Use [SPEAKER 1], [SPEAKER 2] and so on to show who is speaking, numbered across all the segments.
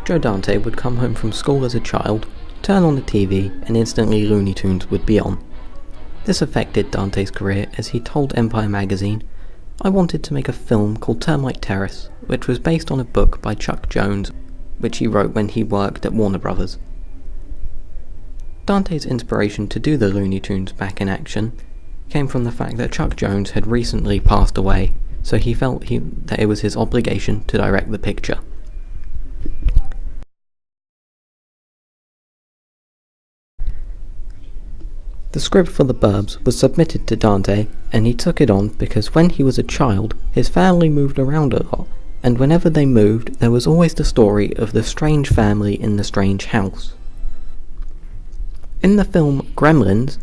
[SPEAKER 1] Joe Dante would come home from school as a child, turn on the TV, and instantly Looney Tunes would be on. This affected Dante's career as he told Empire magazine, "I wanted to make a film called Termite Terrace, which was based on a book by Chuck Jones, which he wrote when he worked at Warner Brothers." Dante's inspiration to do the Looney Tunes back in action came from the fact that Chuck Jones had recently passed away, so he felt that it was his obligation to direct the picture. The script for The Burbs was submitted to Dante, and he took it on because when he was a child, his family moved around a lot, and whenever they moved, there was always the story of the strange family in the strange house. In the film Gremlins,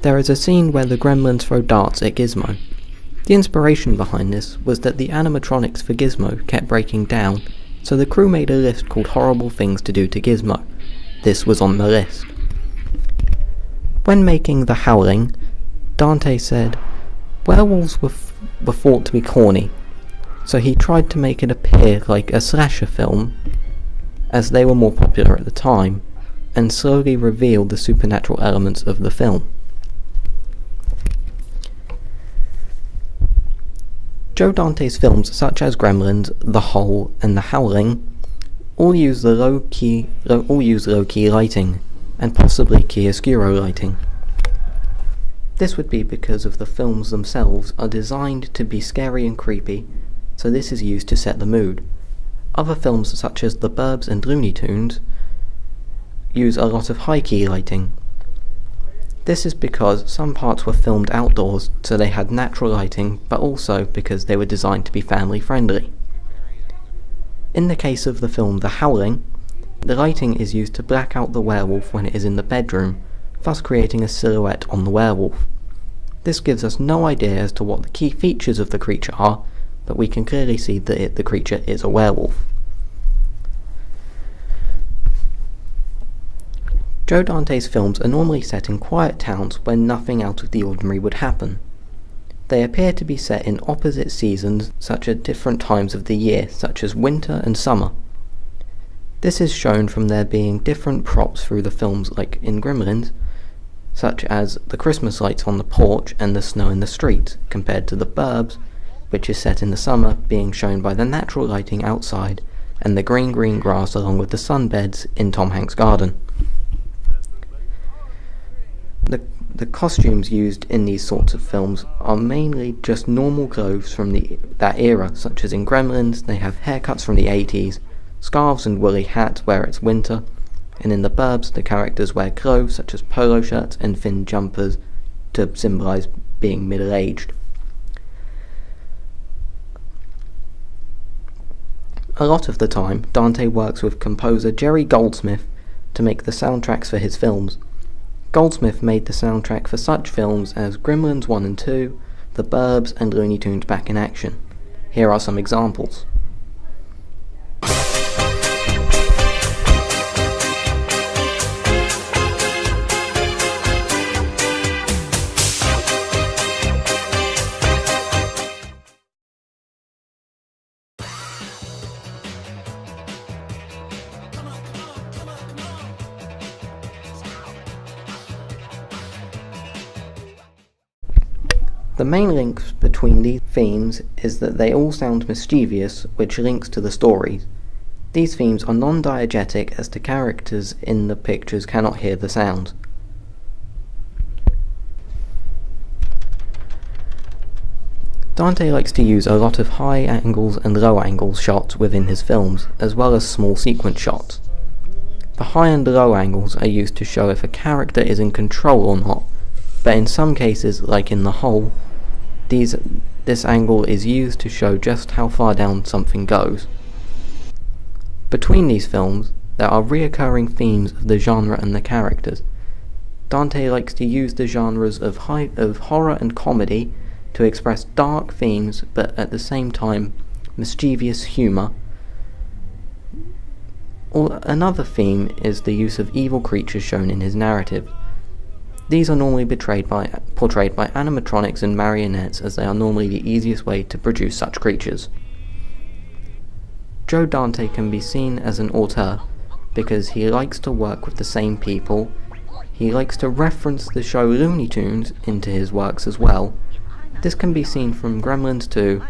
[SPEAKER 1] there is a scene where the Gremlins throw darts at Gizmo. The inspiration behind this was that the animatronics for Gizmo kept breaking down, so the crew made a list called Horrible Things to Do to Gizmo. This was on the list. When making The Howling, Dante said, werewolves were thought to be corny, so he tried to make it appear like a slasher film, as they were more popular at the time, and slowly revealed the supernatural elements of the film. Joe Dante's films such as Gremlins, The Hole, and The Howling all use low-key lighting, and possibly chiaroscuro lighting. This would be because of the films themselves are designed to be scary and creepy, so this is used to set the mood. Other films such as The Burbs and Looney Tunes use a lot of high-key lighting. This is because some parts were filmed outdoors, so they had natural lighting, but also because they were designed to be family-friendly. In the case of the film The Howling, the lighting is used to black out the werewolf when it is in the bedroom, thus creating a silhouette on the werewolf. This gives us no idea as to what the key features of the creature are, but we can clearly see that the creature is a werewolf. Joe Dante's films are normally set in quiet towns where nothing out of the ordinary would happen. They appear to be set in opposite seasons, such as different times of the year, such as winter and summer. This is shown from there being different props through the films, like in Gremlins, such as the Christmas lights on the porch and the snow in the streets, compared to The Burbs, which is set in the summer, being shown by the natural lighting outside and the green grass along with the sunbeds in Tom Hanks' garden. The costumes used in these sorts of films are mainly just normal clothes from that era, such as in Gremlins, they have haircuts from the 80s, scarves and woolly hats where it's winter, and in The Burbs the characters wear clothes such as polo shirts and thin jumpers to symbolise being middle-aged. A lot of the time, Dante works with composer Jerry Goldsmith to make the soundtracks for his films. Goldsmith made the soundtrack for such films as Gremlins 1 and 2, The Burbs, and Looney Tunes Back in Action. Here are some examples. The main link between these themes is that they all sound mischievous, which links to the stories. These themes are non-diegetic as the characters in the pictures cannot hear the sounds. Dante likes to use a lot of high angles and low angles shots within his films, as well as small sequence shots. The high and low angles are used to show if a character is in control or not, but in some cases, like in The Hole, this angle is used to show just how far down something goes. Between these films, there are reoccurring themes of the genre and the characters. Dante likes to use the genres of horror and comedy to express dark themes, but at the same time mischievous humour. Another theme is the use of evil creatures shown in his narrative. These are normally portrayed by animatronics and marionettes, as they are normally the easiest way to produce such creatures. Joe Dante can be seen as an auteur, because he likes to work with the same people. He likes to reference the show Looney Tunes into his works as well. This can be seen from Gremlins 2,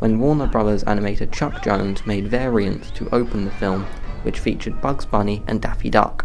[SPEAKER 1] when Warner Brothers animator Chuck Jones made variants to open the film, which featured Bugs Bunny and Daffy Duck.